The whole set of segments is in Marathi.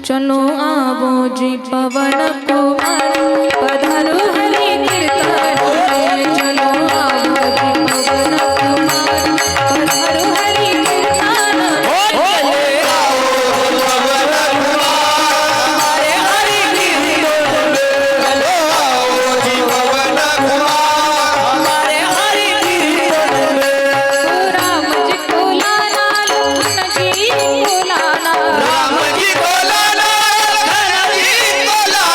चलो आवो जी पवन कुमार पधारो हरि कीर्तन में। चलो आवो जी पवन कुमार पधारो हरि कीर्तन में। चले आओ पवन कुमार हमारे हरि कीर्तन में। चलो आओ जी पवन कुमार हमारे हरि कीर्तन में। राम जी को लाना लखन जी को लाना राम जी को लाना लखन जी को लाना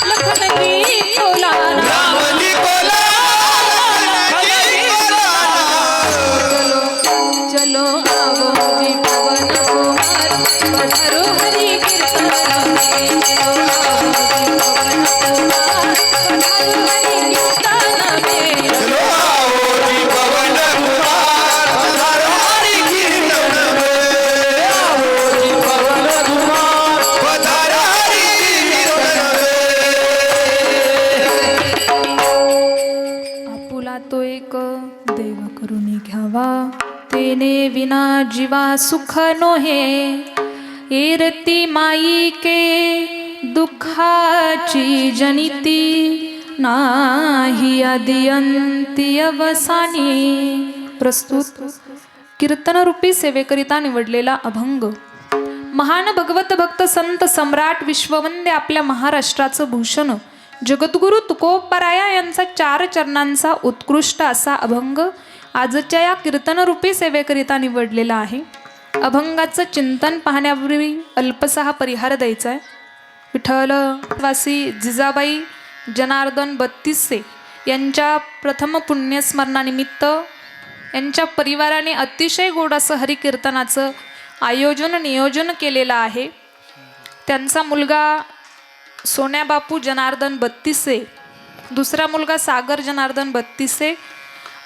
लखन जी को लाना राम जी को लाना लखन जी को लाना। चलो आवो जी पवन कुमार पधारो हरि कीर्तन में। चलो आवो जी पवन कुमार पधारो हरि कीर्तन में। चलो आओ जी पवन कुमार पधारो हरि कीर्तन में। आओ जी पवन कुमार पधारो हरि कीर्तन में। आपुला तो एक देव करुणी घ्यावा तेने विना जीवा सुख नोहे। एरती माई के दुःखाची जनिती नाही आदिअंती अवसानी। प्रस्तुत कीर्तनरूपी सेवेकरिता निवडलेला अभंग। महान भगवत भक्त संत सम्राट विश्ववंद्य आपल्या महाराष्ट्राचं भूषण जगद्गुरु तुकोबराया यांचा 4 चरणांचा उत्कृष्ट असा अभंग आजच्या या कीर्तनरूपी सेवेकरिता निवडलेला आहे। अभंगाचं चिंतन पाहण्यापूर्वी अल्पसा परिहार द्यायचा आहे। विठ्ठल वासी जिजाबाई जनार्दन बत्तीसे यांच्या प्रथम पुण्यस्मरणानिमित्त यांच्या परिवाराने अतिशय गोड असं हरिकीर्तनाचं नियोजन केलेलं आहे। त्यांचा मुलगा सोन्याबापू जनार्दन बत्तीसे, दुसरा मुलगा सागर जनार्दन बत्तीसे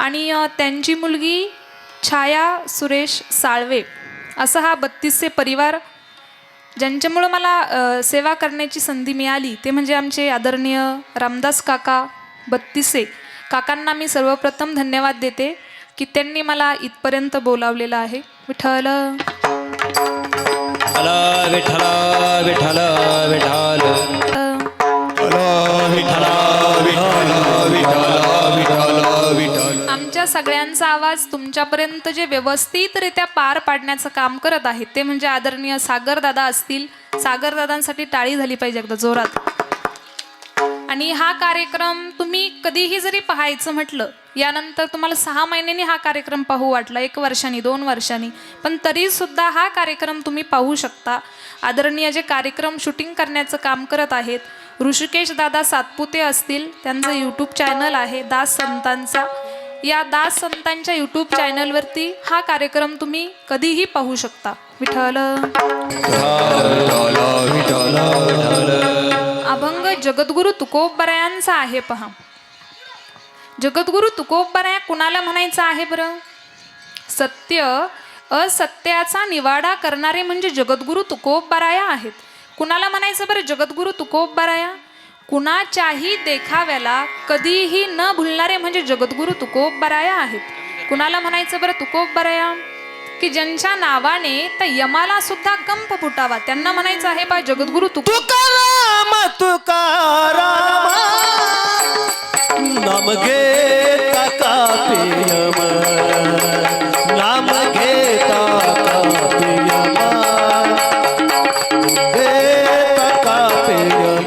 आणि त्यांची मुलगी छाया सुरेश साळवे असा हा बत्तीसे परिवार, ज्यांच्यामुळं मला सेवा करण्याची संधी मिळाली ते म्हणजे आमचे आदरणीय रामदास काका बत्तीसे काकांना मी सर्वप्रथम धन्यवाद देते की त्यांनी मला इथपर्यंत बोलावलेलं आहे। विठ्ठल विठ्ठल विठ्ठल विठ्ठल आमच्या सगळ्यांचा आवाज तुमच्यापर्यंत जे व्यवस्थितरित्या पार पाडण्याचं काम करत आहेत ते म्हणजे आदरणीय सागर दादा असतील। सागर दादांसाठी टाळी झाली पाहिजे एकदा जोरात। आणि हा कार्यक्रम तुम्ही कधीही जरी पाहायचं म्हटलं, यानंतर तुम्हाला 6 महिन्यांनी हा कार्यक्रम पाहू वाटला, 1 वर्षांनी 2 वर्षांनी, पण तरी सुद्धा हा कार्यक्रम तुम्ही पाहू शकता। आदरणीय जे कार्यक्रम शूटिंग करण्याचं काम करत आहेत ऋषिकेश दादा सातपुते असतील, त्यांचं यूट्यूब चॅनल आहे दास संतांचा। या दास संतांच्या यूट्यूब चॅनलवरती हा कार्यक्रम तुम्ही कधीही पाहू शकता। विठ्ठल अभंग जगद्गुरु तुकोबरायांचा आहे पहा। जगद्गुरु तुकोबराया कुणाला म्हणायचं आहे बरं? सत्य असत्याचा निवाडा करणारे म्हणजे जगद्गुरु तुकोबराया आहेत। कुणाला म्हणायचं बरं जगद्गुरु तुकोबराया? कुणाच्याही देखाव्याला कधीही न भुलणारे म्हणजे जगद्गुरु तुकोबराया आहेत। कुणाला म्हणायचं बरं तुकोबराया? की ज्यांच्या नावाने त्या यमाला सुद्धा कंप फुटावा त्यांना म्हणायचं आहे बा जगद्गुरु तुकाराम तुकाराम नाम घेता कापे यम, नाम घेता कापे यम, घेता कापे यम।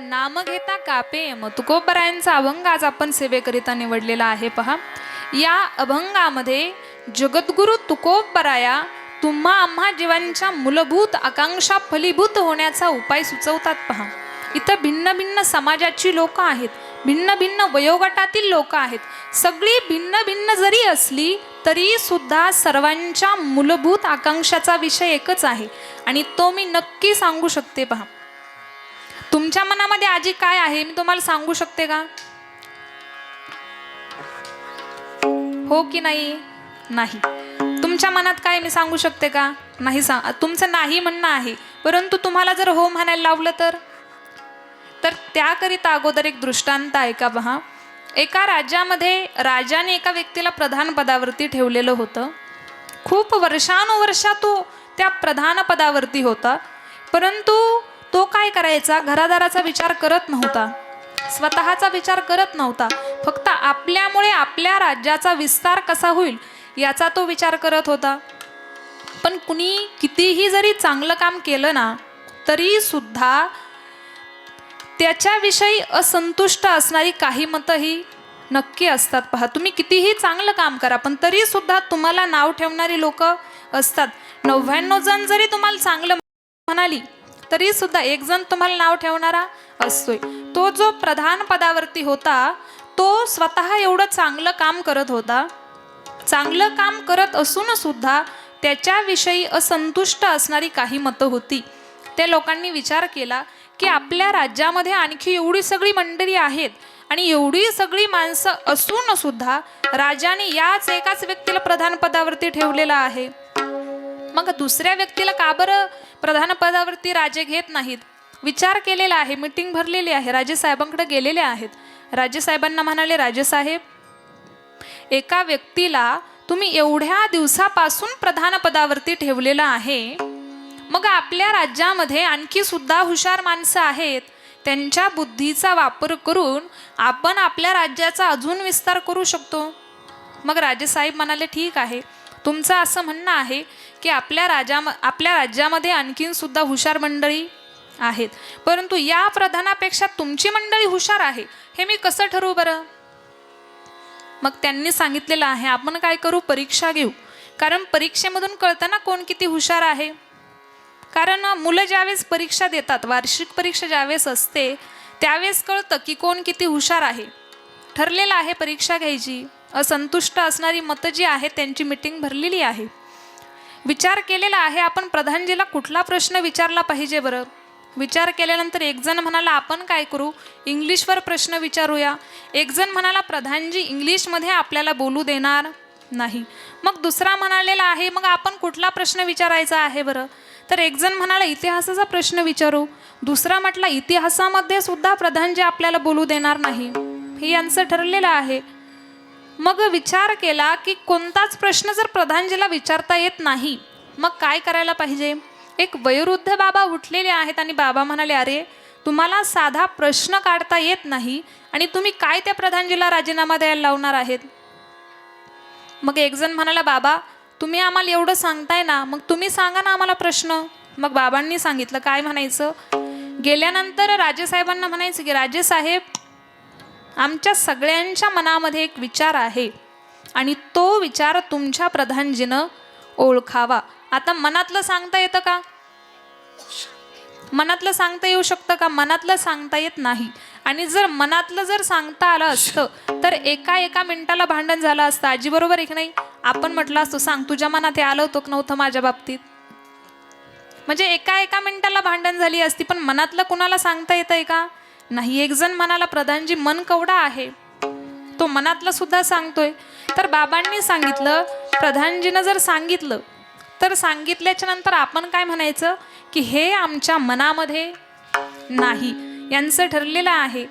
नाम घेता कापे यम। तुकोबरायांचा अभंग आज आपण सेवेकरिता निवडलेला आहे पहा। या अभंगामध्ये जगद्गुरु तुकोबराया तुम्हा आम्हा जीवांच्या मूलभूत आकांक्षा फलीभूत होण्याचा उपाय सुचवतात पहा. इथं भिन्न भिन्न समाजाची लोक आहेत, भिन्न भिन्न वयोगटातील लोक आहेत. सगळी भिन्न भिन्न जरी असली तरी सुद्धा सर्वांच्या मूलभूत आकांक्षाचा विषय एकच आहे आणि तो मी नक्की सांगू शकते पहा. तुमच्या मनामध्ये आजी काय आहे मी तुम्हाला सांगू शकते का? हो की नाही? नाही. तुमच्या मनात काय मी सांगू शकते का? नाही. तुमचं नाही म्हणणं आहे, परंतु तुम्हाला जर हो म्हणायला लावलं तर त्याकरिता अगोदर एक दृष्टांत आहे का पहा. एका राज्यामध्ये राजाने एका व्यक्तीला प्रधान पदावरती ठेवलेलं होतं. खूप वर्षानुवर्षा तो त्या प्रधान पदावरती होता, परंतु तो काय करायचा, घरादाराचा विचार करत नव्हता, स्वतःचा विचार करत नव्हता. फक्त आपल्यामुळे आपल्या राज्याचा विस्तार कसा होईल याचा तो विचार करत होता. पण कुणी कितीही जरी चांगलं काम केलं ना तरी सुद्धा त्याच्याविषयी असंतुष्ट असणारी काही मतही नक्की असतात पहा. तुम्ही कितीही चांगलं काम करा पण तरी सुद्धा तुम्हाला नाव ठेवणारी लोक असतात. 99 जण जरी तुम्हाला चांगलं म्हणाली तरी सुद्धा एक जण तुम्हाला नाव ठेवणारा असतोय. तो जो प्रधान पदावरती होता तो स्वतः एवढं चांगलं काम करत होता. चांगलं काम करत असून सुद्धा त्याच्याविषयी असंतुष्ट असणारी काही मतं होती. त्या लोकांनी विचार केला की आपल्या राज्यामध्ये आणखी एवढी सगळी मंडळी आहेत आणि एवढी सगळी माणसं असून सुद्धा राजाने याच एकाच व्यक्तीला प्रधान पदावरती ठेवलेला आहे. मग दुसऱ्या व्यक्तीला का बरं प्रधान पदावरती राजे घेत नाहीत? विचार केलेला आहे, मीटिंग भरलेली आहे, राजेसाहेबांकडे गेलेले आहेत. राजेसाहेबांना म्हणाले, राजेसाहेब, एका व्यक्तीला तुम्ही एवढ्या दिवसापासून प्रधान पदावरती ठेवलेला आहे, मग आपल्या राज्यामध्ये आणखी सुद्धा हुशार माणसं आहेत, त्यांच्या बुद्धीचा वापर करून आपण आपल्या राज्याचा अजून विस्तार करू शकतो. मग राजेसाहेब म्हणाले, ठीक आहे, तुमचं असं म्हणणं आहे की आपल्या राज्यामध्ये आणखीन सुद्धा हुशार मंडळी आहेत, परंतु या प्रधानापेक्षा तुमची मंडळी हुशार आहे हे मी कसं ठरवू बरं? मग त्यांनी सांगितलेलं आहे, आपण काय करू, परीक्षा घेऊ. कारण परीक्षेमधून कळतं ना कोण किती हुशार आहे. कारण मुलं ज्यावेळेस परीक्षा देतात, वार्षिक परीक्षा ज्यावेळेस असते त्यावेळेस कळतं की कोण किती हुशार आहे. ठरलेलं आहे परीक्षा घ्यायची. असंतुष्ट असणारी मतं जी आहेत त्यांची मीटिंग भरलेली आहे. विचार केलेला आहे आपण प्रधानजीला कुठला प्रश्न विचारला पाहिजे बरं. विचार केल्यानंतर एक जण म्हणाला, आपण काय करू, इंग्लिशवर प्रश्न विचारूया. एक जण म्हणाला, प्रधानजी इंग्लिशमध्ये आपल्याला बोलू देणार नाही. मग दुसरा म्हणालेला आहे, मग आपण कुठला प्रश्न विचारायचा आहे बरं. तर एक जण म्हणाला, इतिहासाचा प्रश्न विचारू. दुसरा म्हटला, इतिहासामध्ये सुद्धा प्रधानजी आपल्याला बोलू देणार नाही. हे यांचं ठरलेलं आहे. मग विचार केला की कोणताच प्रश्न जर प्रधानजीला विचारता येत नाही मग काय करायला पाहिजे. एक वयोवृद्ध बाबा उठलेले आहेत आणि बाबा म्हणाले, अरे तुम्हाला साधा प्रश्न काढता येत नाही आणि तुम्ही काय त्या प्रधानजीला राजीनामा द्यायला लावणार आहेत. मग एक जण म्हणाला, बाबा तुम्ही आम्हाला एवढं सांगताय ना, मग तुम्ही सांगा ना आम्हाला प्रश्न. मग बाबांनी सांगितलं काय म्हणायचं. गेल्यानंतर राजेसाहेबांना म्हणायचं की राजेसाहेब, आमच्या सगळ्यांच्या मनामध्ये एक विचार आहे आणि तो विचार तुमच्या प्रधानजीनं ओळखावा. आता मनातलं सांगता येतं का? मनातलं सांगता येऊ शकतं का? मनातलं सांगता येत नाही. आणि जर मनातलं जर सांगता आलं असतं तर एका मिनिटाला भांडण झालं असतं. आजी बरोबर आहे की नाही? आपण म्हटलं असतं, सांग तुझ्या मनात हे आलं होतं की नव्हतं माझ्या बाबतीत. म्हणजे एका मिनिटाला भांडण झाली असती. पण मनातलं कुणाला सांगता येतंय का? नाही. एक जण म्हणाला, प्रधानजी मन कवडा आहे, तो मनातलं सुद्धा सांगतोय. तर बाबांनी सांगितलं, प्रधानजीनं जर सांगितलं तर सांगितल्याच्या नंतर आपण काय म्हणायचं की हे आमच्या मनामध्ये नाही. यांचं ठरलेलं आहे.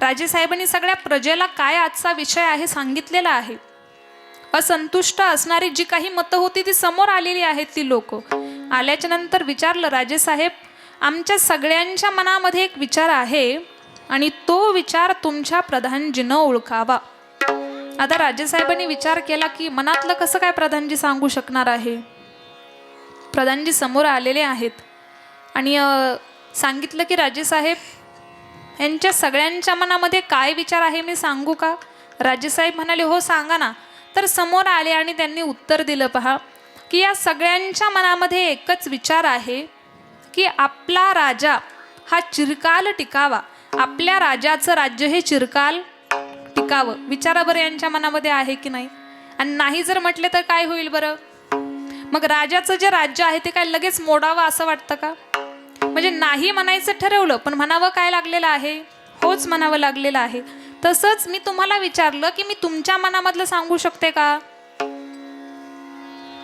राजेसाहेबांनी सगळ्या प्रजेला काय आजचा विषय आहे सांगितलेला आहे. असंतुष्ट असणारी जी काही मतं होती ती समोर आलेली आहेत. ती लोक आल्याच्या नंतर विचारलं, राजेसाहेब आमच्या सगळ्यांच्या मनामध्ये एक विचार आहे आणि तो विचार तुमच्या प्रधानजीनं ओळखावा. आता राजेसाहेबांनी विचार केला की मनातलं कसं काय प्रधानजी सांगू शकणार आहे. प्रधानजी समोर आलेले आहेत आणि सांगितलं की राजेसाहेब यांच्या सगळ्यांच्या मनामध्ये काय विचार आहे मी सांगू का. राजेसाहेब म्हणाले, हो सांगा ना. तर समोर आले आणि त्यांनी उत्तर दिलं पहा की की या सगळ्यांच्या मनामध्ये एकच विचार आहे की आपला राजा हा चिरकाल टिकावा, आपल्या राजाचं राज्य हे चिरकाल टिकावं. विचारा बरं यांच्या मनामध्ये आहे की नाही. आणि नाही जर म्हटले तर काय होईल बरं. मग राजाचं जे राज्य आहे ते काय लगेच मोडावं असं वाटतं का. म्हणजे नाही म्हणायचं ठरवलं पण म्हणावं काय लागलेलं आहे, होच म्हणावं लागलेलं आहे. तसंच मी तुम्हाला विचारलं की मी तुमच्या मनामधलं सांगू शकते का.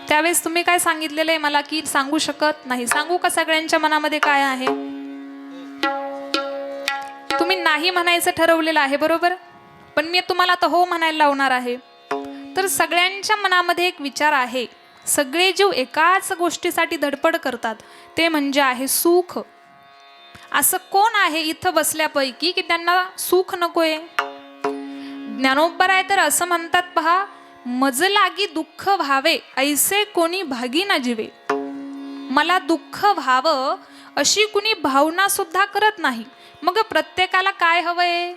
त्यावेळेस तुम्ही काय सांगितलेलं आहे मला की सांगू शकत नाही. सांगू का सगळ्यांच्या मनामध्ये काय आहे. तुम्ही नाही म्हणायचं ठरवलेलं आहे बरोबर, पण मी तुम्हाला आता हो म्हणायला लावणार आहे. तर सगळ्यांच्या मनामध्ये एक विचार आहे, सगळे जीव एकाच गोष्टीसाठी धडपड करतात, ते म्हणजे आहे सुख. असं कोण आहे इथं बसल्यापैकी की त्यांना सुख नकोय. ज्ञानोबराय तर असं म्हणतात पहा, मज लागी दुःख व्हावे ऐसे कोणी भागी ना जीवे. मला दुःख व्हावं अशी कुणी भावना सुद्धा करत नाही. मग प्रत्येकाला काय हवंय,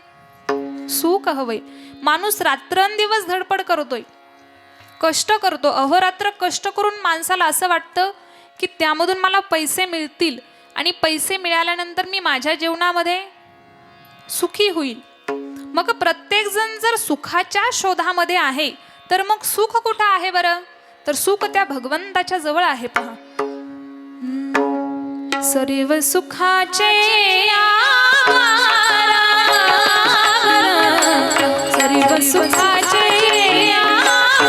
सुख हवंय. माणूस रात्रंदिवस धडपड करतोय, कष्ट करतो, अहोरात्र कष्ट करून माणसाला असं वाटतं की त्यामधून मला पैसे मिळतील आणि पैसे मिळाल्यानंतर मी माझ्या जीवनामध्ये सुखी होईल. मग प्रत्येक जण जर सुखाच्या शोधामध्ये आहे तर मग सुख कुठं आहे बरं. तर सुख त्या भगवंताच्या जवळ आहे पहा. सर्व सुखाचे आधार, सर्व सुखाचे आधार,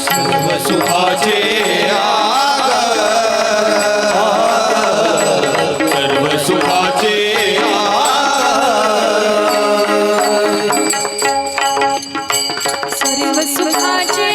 सर्व सुखाचे आधार, सर्व सुखाचे सर्व सुखाचे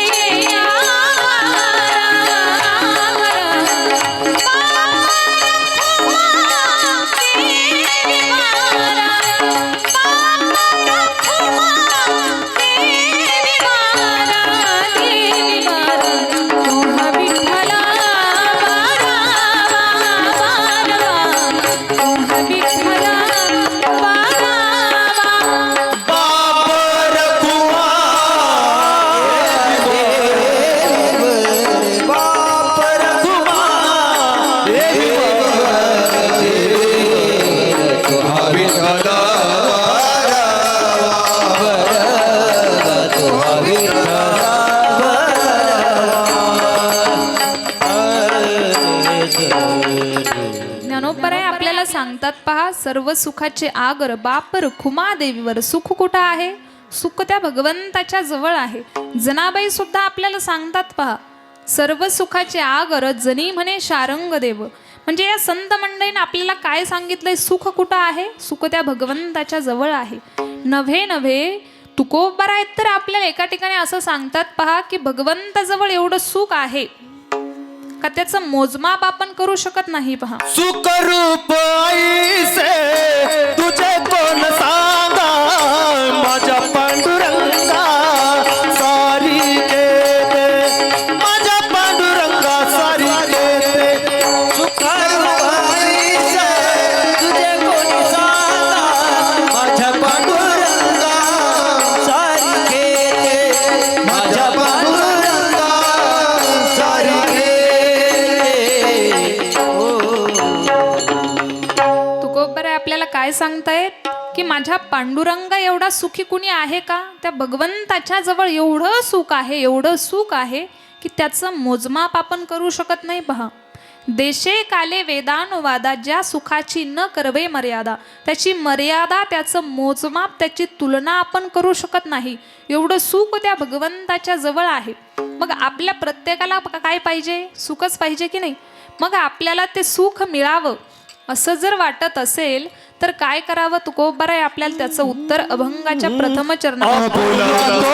ज्ञानोबराय आपल्याला सांगतात पहा, सर्व सुखाचे आगर बाप रखुमा देवीवर. सुख कुठं आहे, सुख त्या भगवंताच्या जवळ आहे. जनाबाई सुद्धा आपल्याला सांगतात पहा, सर्व सुखाचे आगर जनी म्हणे शारंग देव. म्हणजे या संत मंडळीने आपल्याला काय सांगितलंय, सुख कुठं आहे, सुख त्या भगवंताच्या जवळ आहे. नव्हे नव्हे तुकोबराय तर आपल्याला एका ठिकाणी असं सांगतात पहा की भगवंताजवळ एवढं सुख आहे का त्याचं मोजमाप आपण करू शकत नाही पहा. सुख रूप ऐसे तुझे कोण सांगा, माझ्या पांडुरंगा सारी देते, माझ्या पांडुरंगा सारी देते. सुख रूप ऐसे तुझे कोण सांगा, माझ्या पांडुरंगा सारी देते, माझ्या पांडुरंगा सारी देते. तुकोबराय आपल्याला काय सांगतायत की माझ्या पांडुरंगा एवढा सुखी कुणी आहे का. त्या भगवंताच्या जवळ एवढं सुख आहे, एवढं सुख आहे की त्याचं मोजमाप आपण करू शकत नाही पहा. देशे काले वेदानुवादा, ज्या सुखाची न करवे मर्यादा, त्याची मर्यादा, त्याचं मोजमाप, त्याची तुलना आपण करू शकत नाही. एवढं सुख त्या भगवंताच्या जवळ आहे. मग आपल्या प्रत्येकाला काय पाहिजे, सुखच पाहिजे की नाही. मग आपल्याला ते सुख मिळावं असं जर वाटत असेल तर काय करावं. तुकोबराय आपल्याला त्याचं उत्तर अभंगाच्या प्रथम चरणात. आपुला तो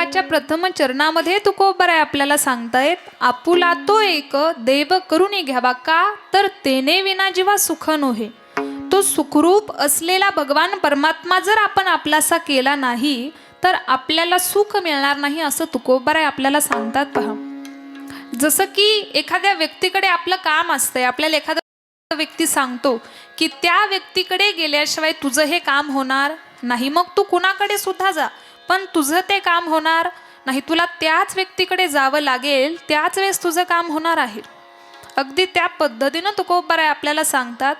अभंगाच्या प्रथम चरणामध्ये तुकोबराय आपल्याला सांगतायत, आपुला तो एक देव करून घ्यावा का, तर तेने विना जीवा सुख नोहे. तो सुखरूप असलेला भगवान परमात्मा जर आपण आपलासा केला नाही तर आपल्याला सुख मिळणार नाही, असं तुकोबराय आपल्याला सांगतात. पहा, जसं की एखाद्या व्यक्तीकडे आपलं काम असतंय, आपल्याला एखादा व्यक्ती सांगतो की त्या व्यक्तीकडे गेल्याशिवाय तुझं हे काम होणार नाही, मग तू कुणाकडे सुद्धा जा पण तुझं ते काम होणार नाही, तुला त्याच व्यक्तीकडे जावं लागेल, त्याच वेळेस तुझं काम होणार आहे. अगदी त्या पद्धतीनं तुकोबराय आपल्याला सांगतात,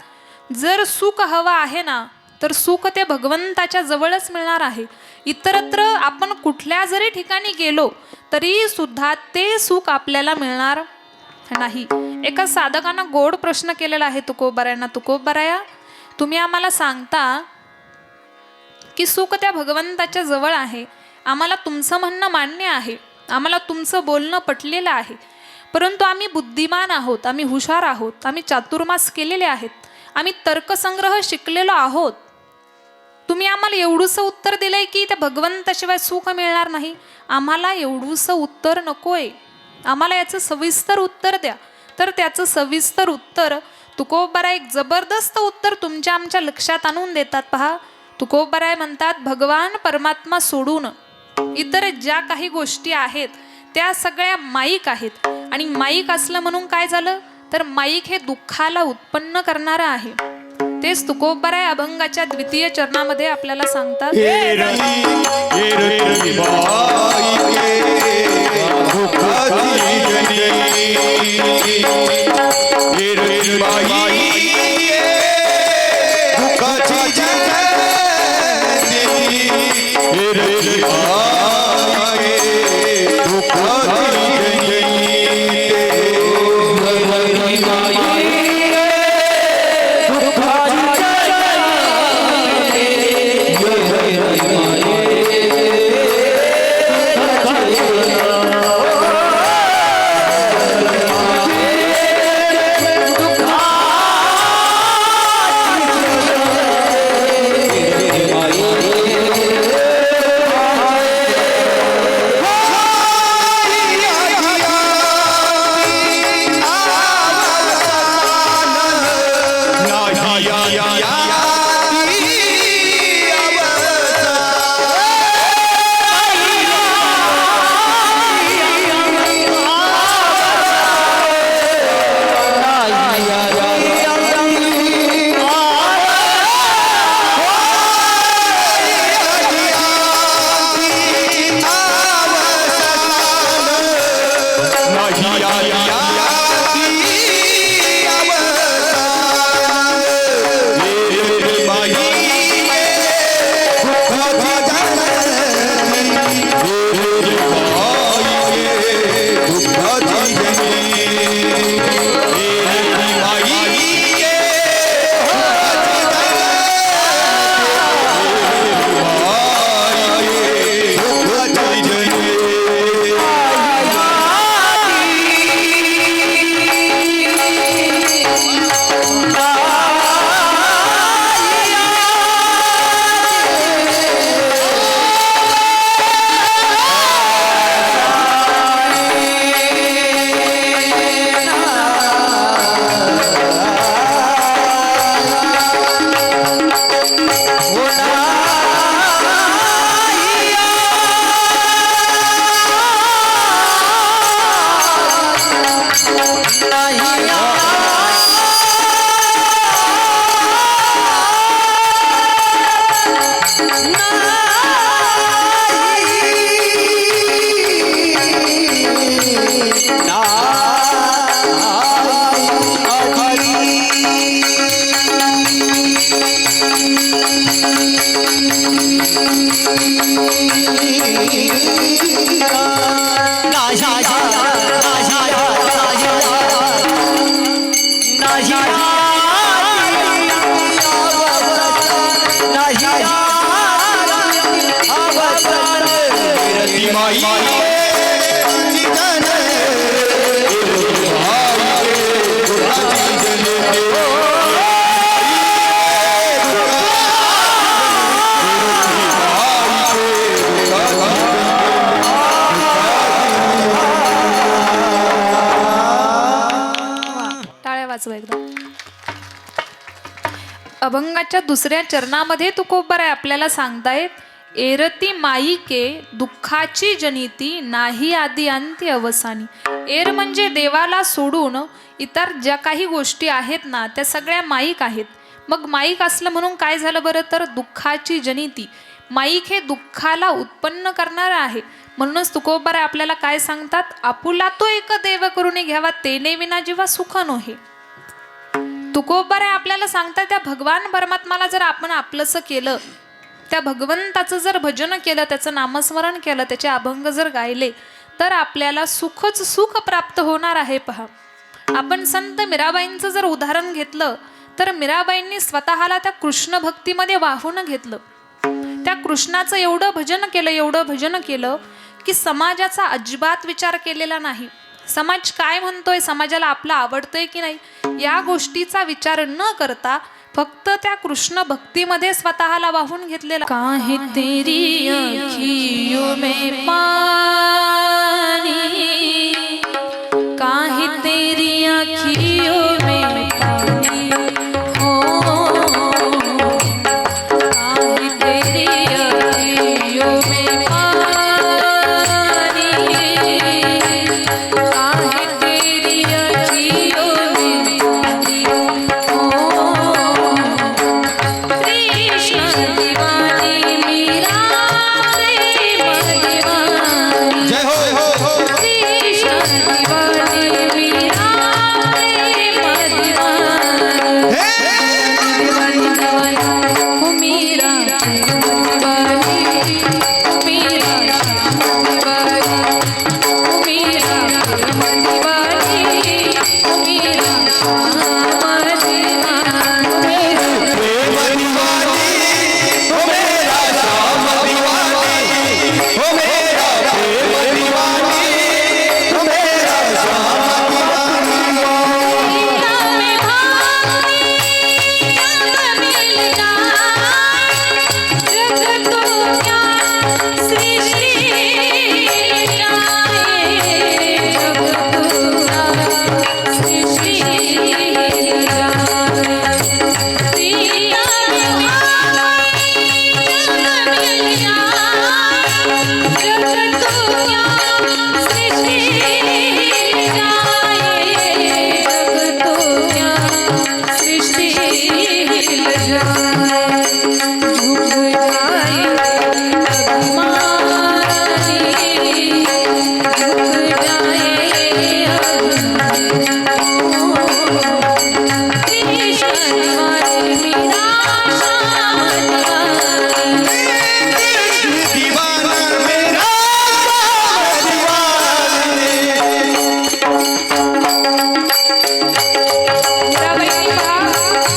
जर सुख हवं आहे ना तर सुख ते भगवंताच्या जवळच मिळणार आहे. इतरत्र आपण कुठल्या जरी ठिकाणी गेलो तरी सुद्धा ते सुख आपल्याला मिळणार नाही. एका साधकानं गोड प्रश्न केलेला आहे तुकोबरायांना, तुकोबराया तुम्ही आम्हाला सांगता की सुख त्या भगवंताच्या जवळ आहे, आम्हाला तुमचं म्हणणं मान्य आहे, आम्हाला तुमचं बोलणं पटलेलं आहे, परंतु आम्ही बुद्धिमान आहोत, आम्ही हुशार आहोत, आम्ही चातुर्मास केलेले आहेत, आम्ही तर्कसंग्रह शिकलेलो आहोत, तुम्ही आम्हाला एवढूसं उत्तर दिलंय की त्या भगवंताशिवाय सुख मिळणार नाही. आम्हाला एवढूसं उत्तर नकोय, आम्हाला याचं सविस्तर उत्तर द्या. तर त्याचं सविस्तर उत्तर तुकोबराय एक जबरदस्त उत्तर तुमच्या आमच्या लक्षात आणून देतात. पहा, तुकोबराय म्हणतात, भगवान परमात्मा सोडून इतर ज्या काही गोष्टी आहेत त्या सगळ्या माईक आहेत, आणि माईक असलं म्हणून काय झालं तर माईक हे दुःखाला उत्पन्न करणारं आहे. तेच तुकोबराय अभंगाच्या द्वितीय चरणामध्ये आपल्याला सांगतात, अभंगाच्या दुसऱ्या चरणामध्ये तुकोबाराय आपल्याला सांगतायत, एरती माईके दुःखाची जनिती नाही आदी अंती अवसानी. एर म्हणजे देवाला सोडून इतर ज्या काही गोष्टी आहेत ना त्या सगळ्या माईक आहेत. मग माईक असलं म्हणून काय झालं बरं, तर दुःखाची जनिती. माईक हे दुःखाला उत्पन्न करणार आहे. म्हणूनच तुकोबाराय आपल्याला काय सांगतात, आपुला तो एक देव करून घ्यावा तेने विना जीवा सुख नोहे. तुकोबाराय आपल्याला सांगतात, त्या भगवान परमात्माला जर आपण आपलंसं केलं, त्या भगवंताचं जर भजन केलं, त्याचं नामस्मरण केलं, त्याचे अभंग जर गायले तर आपल्याला सुखच सुख प्राप्त होणार आहे. पहा, आपण संत मीराबाईंचं जर उदाहरण घेतलं तर मीराबाईंनी स्वतःला त्या कृष्ण भक्तीमध्ये वाहून घेतलं. त्या कृष्णाचं एवढं भजन केलं की समाजाचा अजिबात विचार केलेला नाही. समाज काय म्हणतोय, समाजाला आपलं आवडतंय की नाही, या गोष्टीचा विचार न करता फक्त त्या कृष्ण भक्तीमध्ये स्वतःला वाहून घेतलेला. काहे तेरी अखियों में पानी, काहे तेरी अखियों में पानी, हो काहे तेरी अखियों में पानी, काहे तेरी अखियों में पानी, हो कृष्ण दीवानी मीरा प्रेम दीवानी. जय हो कृष्ण दीवानी मीरा प्रेम दीवानी. हे हो मीरा प्रेम दीवानी, हो मीरा श्याम दीवानी, हो मीरा प्रेम दीवानी, हो मीरा श्याम दीवानी. प्रेम दीवानी हो मेरा श्याम दीवानी, हो मेरा प्रेम दीवानी, हो मेरा श्याम सीता में भागी रंग मिल जाए, जग तो क्या सृष्टि जाए, जग तो क्या सृष्टि जाए. सीता में भागी रंग मिल जाए, जग तो क्या सृष्टि जाए, जग तो क्या सृष्टि जाए. झुक जाए अभिमानी, झुक जाए कृष्ण दीवानी मीरा श्याम दीवानी. दीवाना मेरा मीराबाईंनी पहा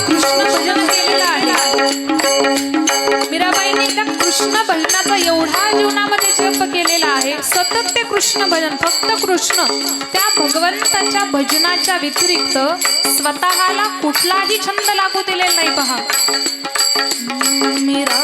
कृष्ण भजन केलेलं आहे. मीराबाईंनी त्या कृष्ण भजनाचा एवढा जीवनामध्ये जप केलेला आहे, सतत ते कृष्ण भजन, फक्त कृष्ण. त्या भगवंताच्या भजनाच्या व्यतिरिक्त स्वतःला कुठलाही छंद लागू दिलेला नाही. पहा, मीरा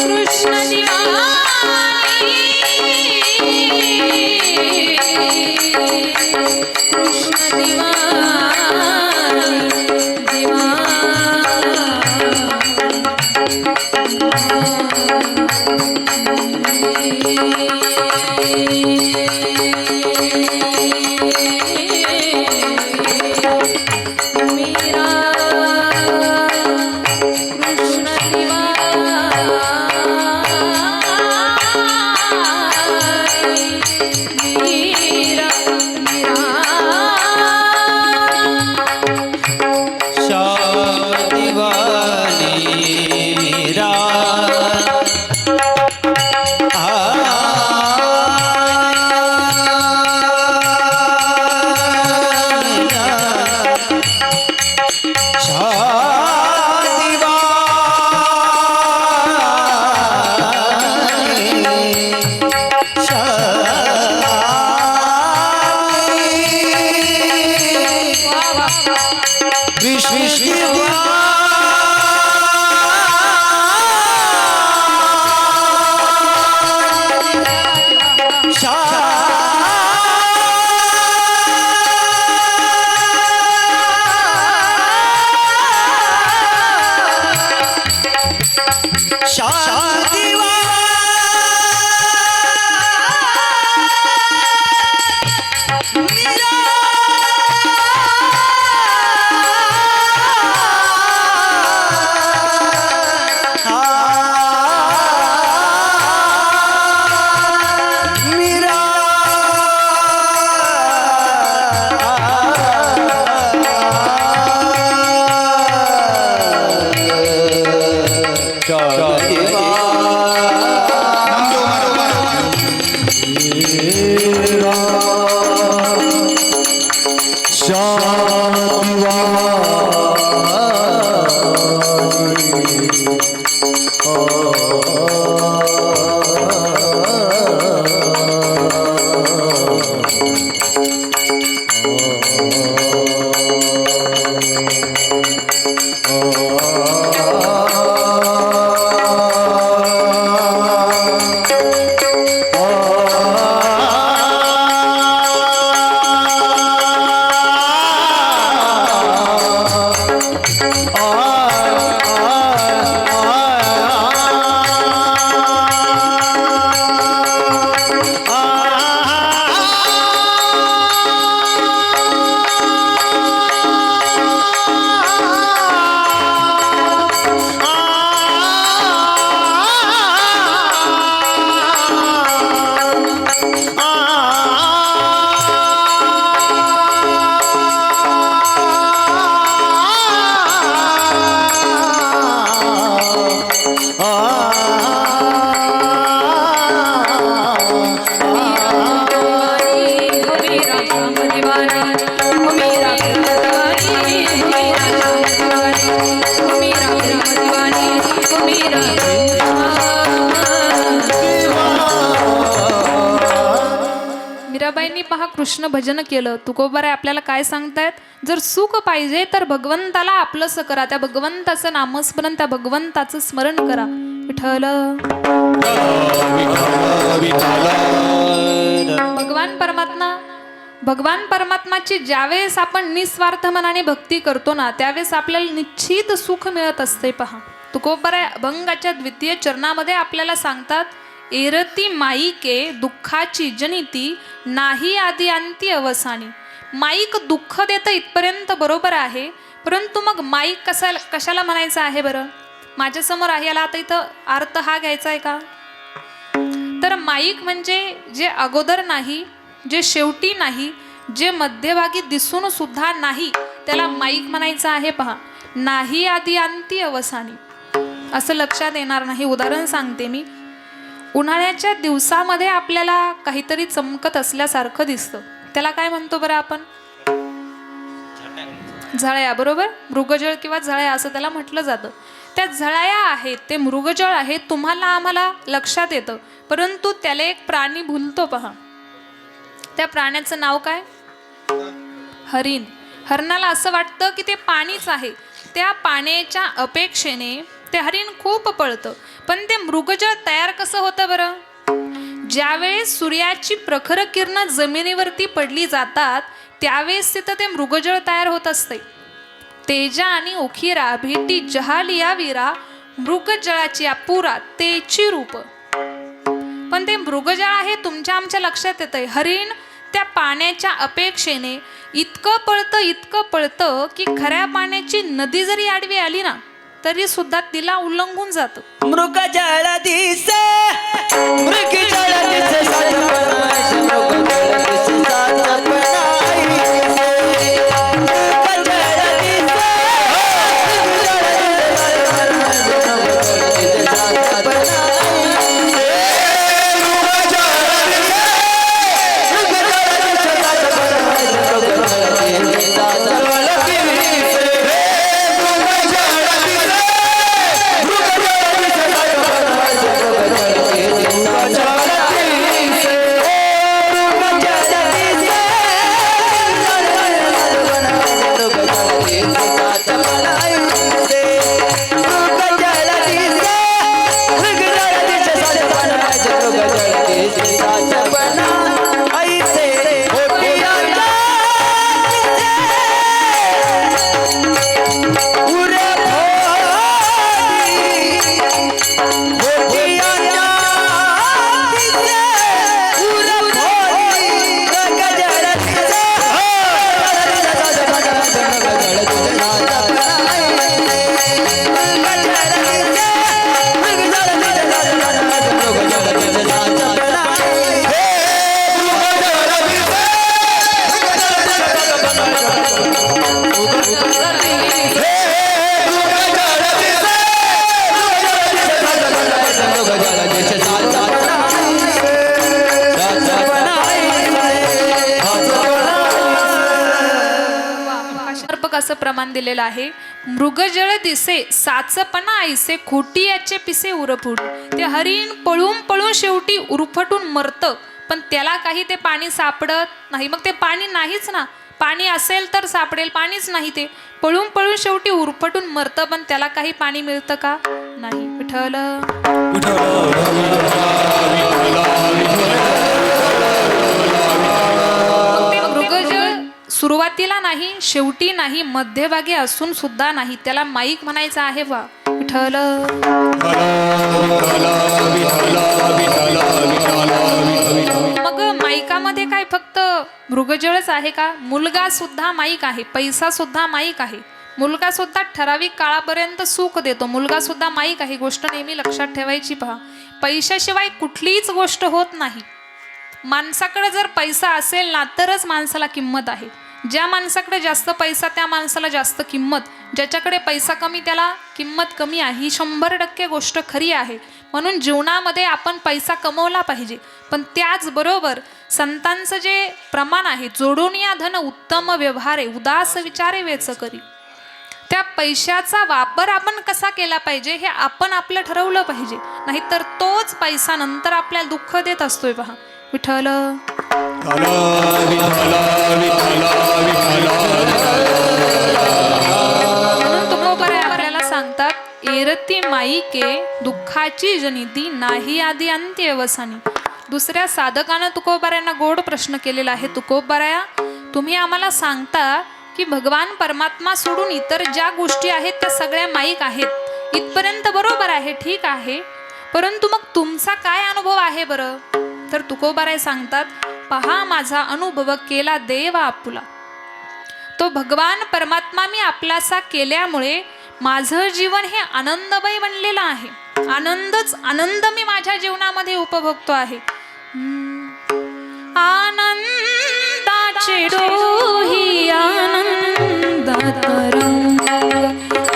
कृष्ण मीराबाईंनी पहा कृष्ण भजन केलं. तुकोबाराय आपल्याला काय सांगतायत? जर सुख पाहिजे तर भगवंताला आपलंसं करा, त्या भगवंताचं नामस्मरण, त्या भगवंताचं स्मरण करा. विठ्ठल भगवान परमात्माची ज्यावेळेस आपण निस्वार्थ मनाने भक्ती करतो ना, त्यावेळेस आपल्याला निश्चित सुख मिळत असते. पहा तुकोबाराय अभंगाच्या द्वितीय चरणामध्ये आपल्याला सांगतात, एरती माईके दुःखाची जनिती नाही आदी अंती अवसानी. माईक दुःख देतं इथपर्यंत बरोबर आहे, परंतु मग माईक कशाला म्हणायचं आहे बरं? माझ्यासमोर आहे, याला आता इथं अर्थ हा घ्यायचा आहे का? तर माईक म्हणजे जे अगोदर नाही, जे शेवटी नाही, जे मध्यभागी दिसून सुद्धा नाही, त्याला माईक म्हणायचं आहे. पहा, नाही आदी अंती अवसानी, असं लक्षात येणार नाही. उदाहरण सांगते मी. उन्हाळ्याच्या दिवसामध्ये आपल्याला काहीतरी चमकत असल्यासारखं दिसतं, त्याला काय म्हणतो बरं आपण? झळया, बरोबर? मृगजळ किंवा झळया असं त्याला म्हटलं जातं. त्या झळया आहेत, ते मृगजळ आहेत, तुम्हाला आम्हाला लक्षात येतं, परंतु त्याला एक प्राणी भुलतो. पहा, त्या प्राण्याचं नाव काय? हरिण. हरणाला असं वाटतं की ते पाणीच आहे. त्या पाण्याच्या अपेक्षेने ते हरिण खूप पळतं. पण ते मृगजळ तयार कसं होतं बरं? ज्यावेळेस सूर्याची प्रखर किरण जमिनीवरती पडली जातात, त्यावेळेस तिथं ते मृगजळ तयार होत असते. तेजा आणि उखिरा भेटी जहालिया वीरा, मृगजळाची पुरा तेची रूप. पण ते मृगजळ आहे तुमच्या आमच्या लक्षात येतंय. हरिण त्या पाण्याच्या अपेक्षेने इतकं पळतं की खऱ्या पाण्याची नदी जरी आडवी आली ना, तरी सुद्धा तिला उल्लंघून जात. मृगजळ दिसे मृगजळ दिसे असं प्रमाण दिलेलं आहे. मृगजळ दिसे साचपणा ऐसे खोटी याचे पिसे उरफुड. ते हरिण पळून पळून शेवटी उरफटून मरतं, पण त्याला काही ते पाणी सापडत नाही. मग ते पाणी नाहीच ना. पाणी असेल तर सापडेल, पाणीच नाही. ते पळून पळून शेवटी उरफटून मरतं, पण त्याला काही पाणी मिळतं का? नाही. विठ्ठल मग ते मृगजळ सुरुवातीला नाही, शेवटी नाही, मध्यभागी असून सुद्धा नाही. त्याला माईक म्हणायचं आहे बा. विठ्ठल मग माईकामध्ये काय फक्त मृगजळच आहे का? मुलगा सुद्धा माईक आहे, पैसा सुद्धा माईक आहे. मुलगा सुद्धा ठराविक काळापर्यंत सुख देतो. मुलगा सुद्धा माईक आहे. गोष्ट नेहमी लक्षात ठेवायची. पहा, पैशाशिवाय कुठलीच गोष्ट होत नाही. माणसाकडे जर पैसा असेल ना तरच माणसाला किंमत आहे. ज्या माणसाकडे जास्त पैसा त्या माणसाला जास्त किंमत, ज्याच्याकडे पैसा कमी त्याला किंमत कमी आहे. ही 100% गोष्ट खरी आहे. म्हणून जीवनामध्ये आपण पैसा कमवला पाहिजे, पण त्याचबरोबर संतांचं जे प्रमाण आहे, जोडून या धन उत्तम व्यवहारे उदास विचारे वेच करी. त्या पैशाचा वापर आपण कसा केला पाहिजे हे आपण आपलं ठरवलं पाहिजे. नाहीतर तोच पैसा नंतर आपल्याला दुःख देत असतोय. पहा, विठ्ठल म्हणून तुकोबाराय आपल्याला सांगतात, एरती माईके दुःखाची जनिती नाही आदी अंत्य अवसानी. दुसऱ्या साधकानं तुकोबारायांना गोड प्रश्न केलेला आहे. तुकोबाराया, तुम्ही आम्हाला सांगता की भगवान परमात्मा सोडून इतर ज्या गोष्टी आहेत त्या सगळ्या माईक आहेत. इथपर्यंत बरोबर आहे, ठीक आहे, परंतु मग तुमचा काय अनुभव आहे बरं? तर तुकोबाराय सांगतात, पहा माझा अनुभव केला देव आपुला. तो भगवान परमात्मा मी आपलासा केल्यामुळे माझं जीवन हे आनंदमय बनलेलं आहे. आनंदच आनंद मी माझ्या जीवनामध्ये उपभोगतो आहे. आनंदाचे डोही आनंदात रंग,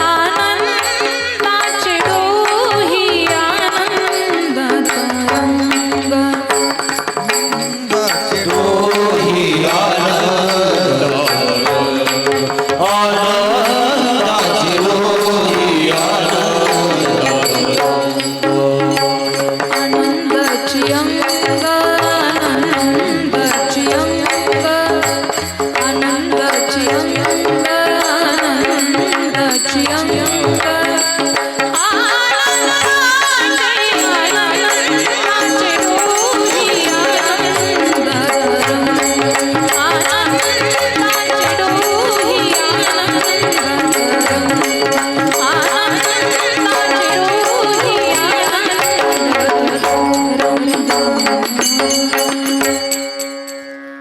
आनंदाचे डोही आनंदात रंग.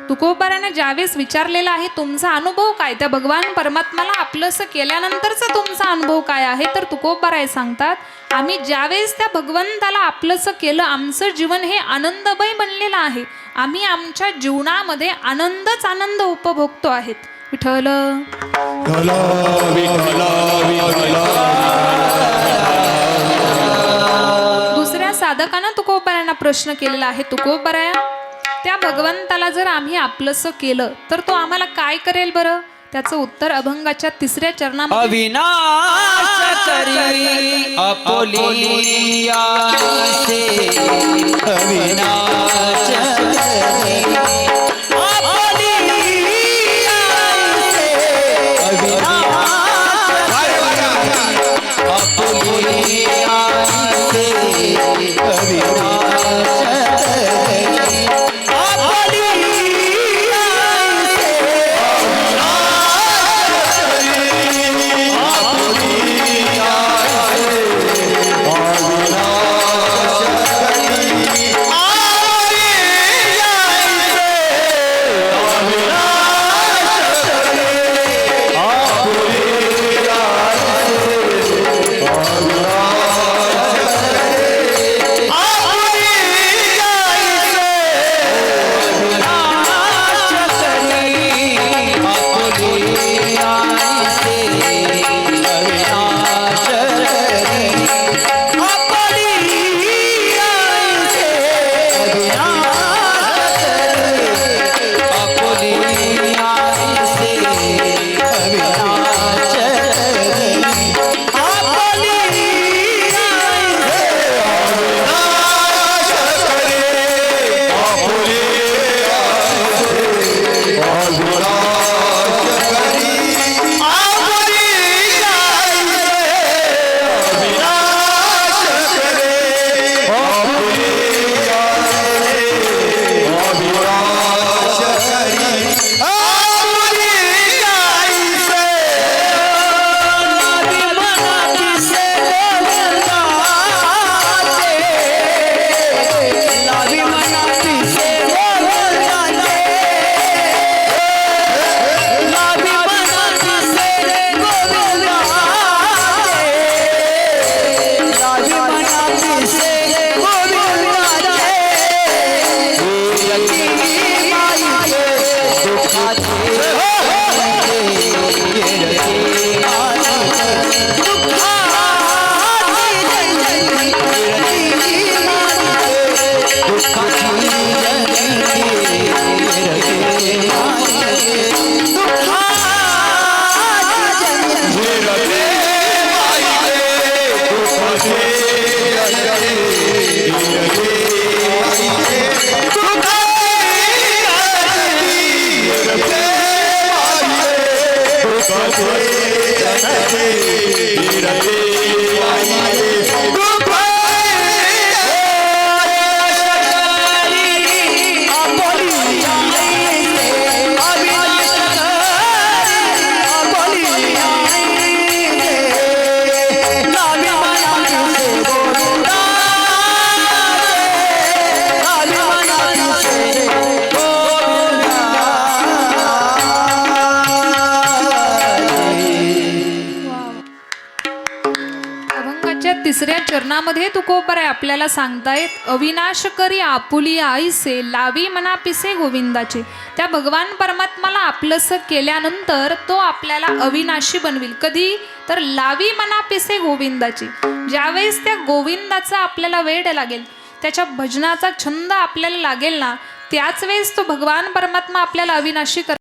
तुकोबारानं ज्यावेळेस विचारलेला आहे तुमचा अनुभव काय, त्या भगवान परमात्म्याला आपलंसं केल्यानंतरचा तुमचा अनुभव काय आहे, तर तुकोबाराय सांगतात, आम्ही ज्यावेळेस त्या भगवंताला आपलंसं केलं आमचं जीवन हे आनंदमय बनलेलं आहे. आम्ही आमच्या जीवनामध्ये आनंदच आनंद उपभोगतो आहेत. विठ्ठल दुसऱ्या साधकानं तुकोबारायांना प्रश्न केलेला आहे. तुकोबाराया, त्या भगवंताला जर आम्ही आपलंसं केलं तर तो आम्हाला काय करेल बरं? त्याचं उत्तर अभंगाच्या 3ऱ्या चरणामध्ये, अविनाश करी आपुलियासे, अविनाश करी आपुलियासे, अविनाश आपुलियासे, अविनाश अभंगाच्या तिसऱ्या चरणामध्ये तुकोबराय आपल्याला सांगतायत अविनाश करी आपुली आईसे लावी मना पिसे गोविंदाचे. त्या भगवान परमात्माला आपलंसं केल्यानंतर तो आपल्याला अविनाशी बनविल. कधी तर लावी मना पिसे गोविंदाचे. ज्यावेळेस त्या गोविंदाचा आपल्याला वेड लागेल, त्याच्या भजनाचा छंद आपल्याला लागेल ना, त्याच वेळेस तो भगवान परमात्मा आपल्याला अविनाशी